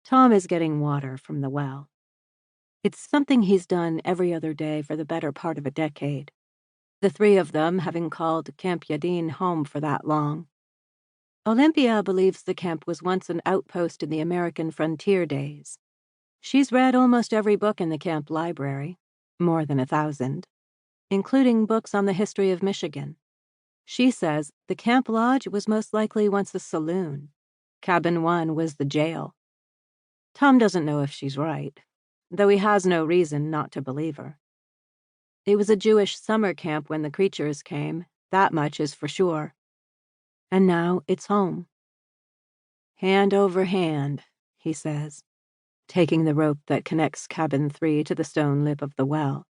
Tom is getting water from the well. It's something he's done every other day for the better part of a decade, the three of them having called Camp Yadin home for that long. Olympia believes the camp was once an outpost in the American frontier days. She's read almost every book in the camp library, more than 1,000, including books on the history of Michigan. She says the camp lodge was most likely once a saloon. Cabin 1 was the jail. Tom doesn't know if she's right, though he has no reason not to believe her. It was a Jewish summer camp when the creatures came, that much is for sure. And now it's home. Hand over hand, he says, taking the rope that connects cabin 3 to the stone lip of the well.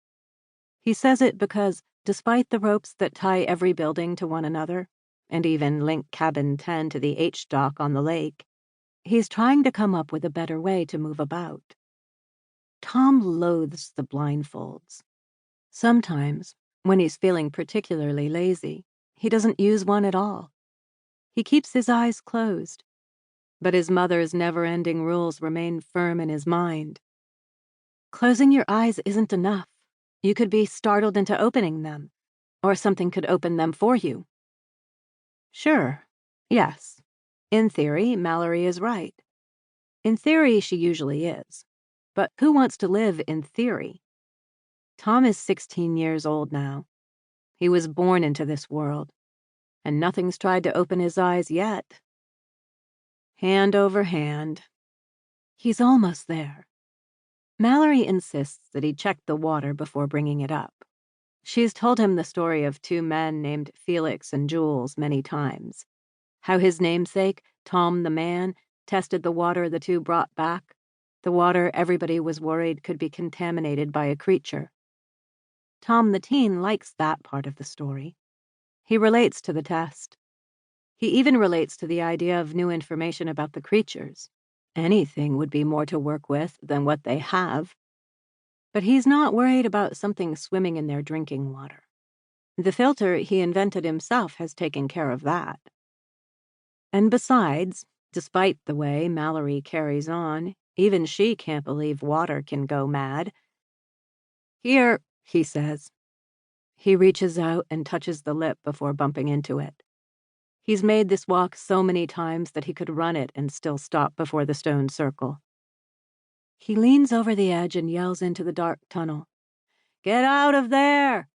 He says it because, despite the ropes that tie every building to one another, and even link cabin 10 to the H-dock on the lake, he's trying to come up with a better way to move about. Tom loathes the blindfolds. Sometimes, when he's feeling particularly lazy, he doesn't use one at all. He keeps his eyes closed, but his mother's never-ending rules remain firm in his mind. Closing your eyes isn't enough. You could be startled into opening them, or something could open them for you. Sure, yes. In theory, Malorie is right. In theory, she usually is. But who wants to live in theory? Tom is 16 years old now. He was born into this world, and nothing's tried to open his eyes yet. Hand over hand. He's almost there. Malorie insists that he check the water before bringing it up. She's told him the story of two men named Felix and Jules many times. How his namesake, Tom the man, tested the water the two brought back, the water everybody was worried could be contaminated by a creature. Tom the teen likes that part of the story. He relates to the test. He even relates to the idea of new information about the creatures. Anything would be more to work with than what they have. But he's not worried about something swimming in their drinking water. The filter he invented himself has taken care of that. And besides, despite the way Malorie carries on, even she can't believe water can go mad. Here, he says. He reaches out and touches the lip before bumping into it. He's made this walk so many times that he could run it and still stop before the stone circle. He leans over the edge and yells into the dark tunnel. Get out of there!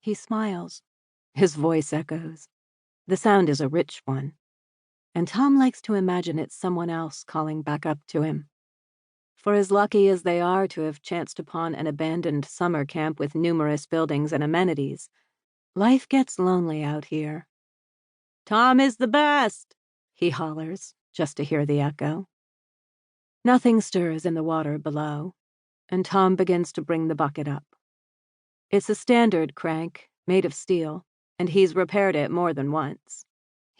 He smiles. His voice echoes. The sound is a rich one, and Tom likes to imagine it's someone else calling back up to him. For as lucky as they are to have chanced upon an abandoned summer camp with numerous buildings and amenities, life gets lonely out here. Tom is the best, he hollers, just to hear the echo. Nothing stirs in the water below, and Tom begins to bring the bucket up. It's a standard crank, made of steel, and he's repaired it more than once.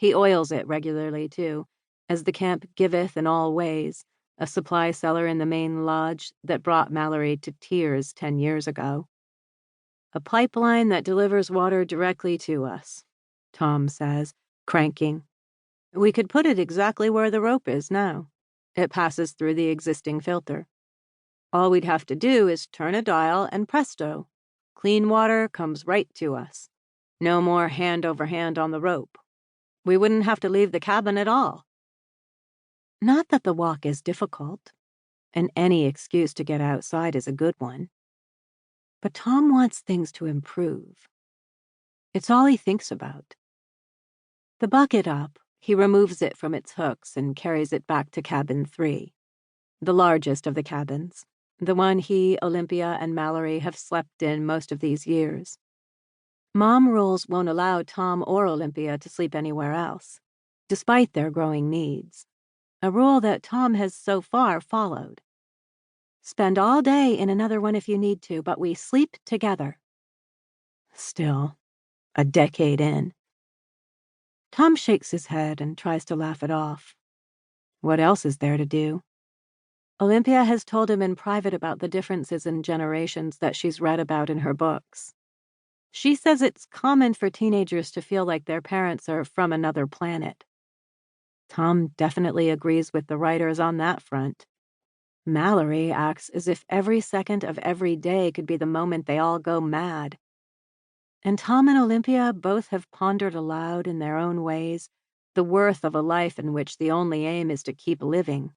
He oils it regularly, too, as the camp giveth in all ways, a supply cellar in the main lodge that brought Malorie to tears 10 years ago. A pipeline that delivers water directly to us, Tom says, cranking. We could put it exactly where the rope is now. It passes through the existing filter. All we'd have to do is turn a dial and presto, clean water comes right to us. No more hand over hand on the rope. We wouldn't have to leave the cabin at all. Not that the walk is difficult, and any excuse to get outside is a good one. But Tom wants things to improve. It's all he thinks about. The bucket up, he removes it from its hooks and carries it back to cabin 3, the largest of the cabins, the one he, Olympia, and Malorie have slept in most of these years. Mom rules won't allow Tom or Olympia to sleep anywhere else, despite their growing needs, a rule that Tom has so far followed. Spend all day in another one if you need to, but we sleep together. Still, a decade in. Tom shakes his head and tries to laugh it off. What else is there to do? Olympia has told him in private about the differences in generations that she's read about in her books. She says it's common for teenagers to feel like their parents are from another planet. Tom definitely agrees with the writers on that front. Malorie acts as if every second of every day could be the moment they all go mad. And Tom and Olympia both have pondered aloud in their own ways the worth of a life in which the only aim is to keep living.